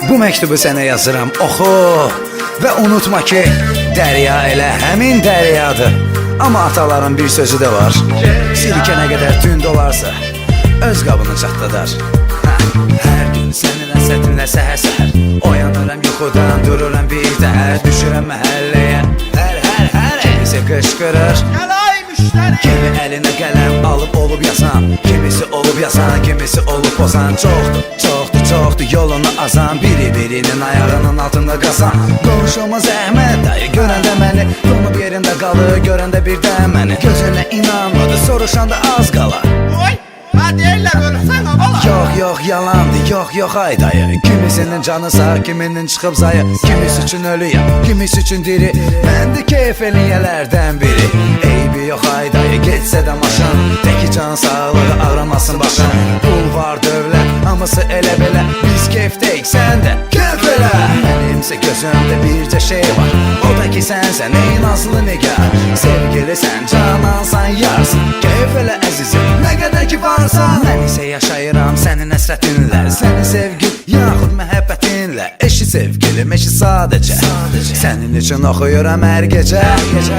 Bu məktubu sənə yazıram, oxu və unutma ki, dərya elə həmin dəryadır. Amma ataların bir sözü də var, sirkə nə qədər tünd olarsa öz qabını çatladar. Hər gün sənin əsətinlə səhər-səhər oyanıram yuxudan, dururam bir təhər, düşürəm məhəlləyə, hər kimisi qışqırır, kimi əlinə qələm alıb olub yazan, kimisi olub yazan, kimisi olub pozan. Çoxdur yolunu azan, biri-birinin ayağının altında qazan. Qonşuma zəhmət dayı, görəndə məni donub yerində qalır, görəndə birdən məni gözünə inanmadı, soruşanda az qala. Deyirlər ölürsən abala. Yox yalandır, yox ay dayı. Kimisinin canı sağ, kiminin çıxıb zayı, kimisi üçün ölüyəm, kimisi üçün diri. Mən də keyf eləyələrdən biri. Eybi yox ay dayı, getsə də maşın, təki can sağlığı ağramasın başın. Pul var, dövlət, hamısı elə belə, biz keyfdəyik, sən də keyf elə. Mənimsə gözümdə bircə şey var, o da ki sənsən ey nazlı nigar. Sevgilisən, canansan, yarsın, keyf elə əzizim, nə qədər ki varsan. Mən isə yaşayıram sənin əsrətinlə, sənin sevgin yaxud məhəbbətinlə. Eşi sevgilim, eşi sadəcə sənin üçün oxuyuram hər gecə.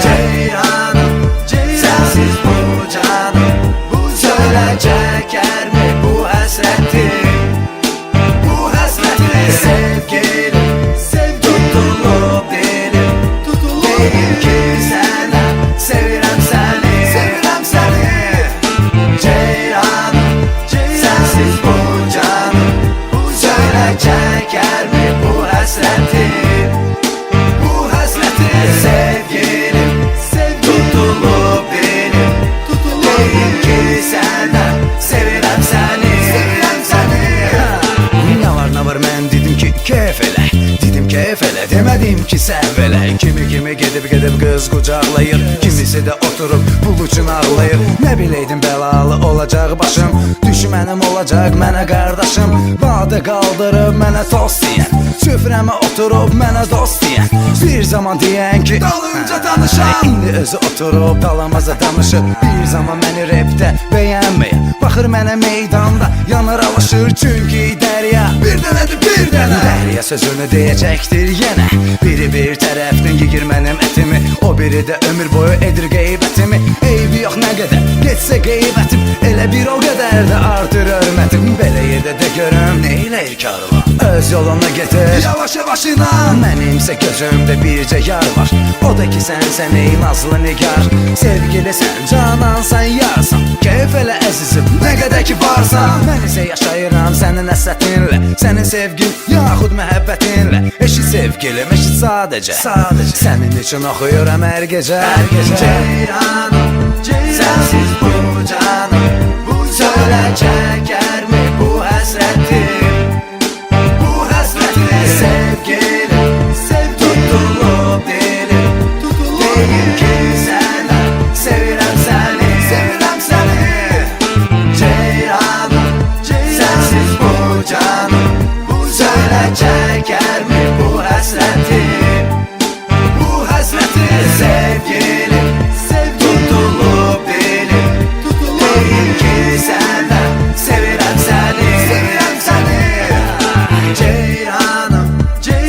Ceyranım, sənsiz bu canım, söylə çəkərmi bu həsrətim, bu həsrətim. Sevgilim, tutulub dilim, deyim ki sənə sevirəm səni, sevirəm səni. Ceyranım, sənsiz bu canım, söylə çəkərmi bu həsrətim, bu həsrətim. Sevgilim, tutulub dilim, deyim ki sənə sevirəm səni, sevirəm səni. Nə var mən dedim ki keyf elə, dedim keyf elə, demədim ki səhv elə. Kimi gedib qız qucaqlayır, kimisi də oturub pul üçün ağlayır. Nə biləydim bəlalı olacaq başım, düşmənim olacaq mənə qardaşım. Badə qaldırıb mənə tost deyən, süfrəmə oturub mənə dost deyən, bir zaman deyən ki dalınca danışam. İndi özü oturub dalamaza danışır, bir zaman məni repdə bəyənməyən, baxır mənə meydanda yanır alışır. Çünki dərya bir dənədir, bir dənə. Dərya sözünü deyəcəkdir yenə, biri bir tərəfdən yeyir mənim ətimi, o biri də ömür boyu edir qeybətimi. Eybi yox nə qədər getsə qeybətim, elə bir o qədər də artır hörmətim. Belə yerdə də görüm neyləyir karvan, öz yoluna getir yavaş inan. Mənimsə gözümdə bircə yar var, o da ki sənsən ey nazlı nigar. Sevgilisən, canansan, yarsan, keyf elə əzizim, nə qədər ki varsan. Mən isə yaşayıram sənin əsrətinlə, sənin sevgin yaxud məhəbbətinlə. Eşit sevgilim, eşit sadəcə sənin üçün oxuyuram hər gecə. Ceyranım, sənsiz bu canım, söylə çəkərmi bu həsrətim, bu həsrətim. Sevgilim, tutulub dilim, deyim ki sənə sevirəm səni, sevirəm səni. Ceyranım, sənsiz bu canım, söylə çəkərmi bu həsrətim, bu həsrətim. Sevgilim, tutulub dilim, deyim ki sənə sevirəm səni, sevirəm səni. Ceyranım,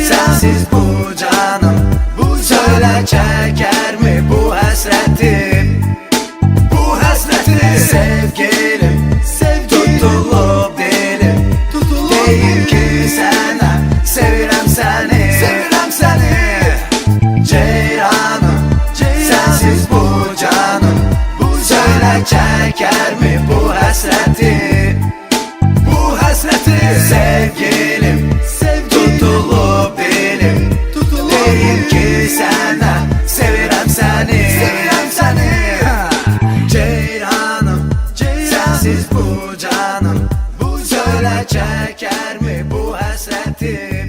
sənsiz bu canım, söylə çəkərmi bu həsrətim, bu həsrətim. Sevgilim, tutulub dilim, deyim ki sənə sevirəm səni, sevirəm səni. Ceyranım, sənsiz bu canım, söylə çəkərmi bu həsrətim, bu həsrətim. Sevgilim, tutulub dilim, deyim ki sənə sevirəm səni, sevirəm səni. Ceyranım, sənsiz bu canım, söylə çəkərmi bu həsrətim.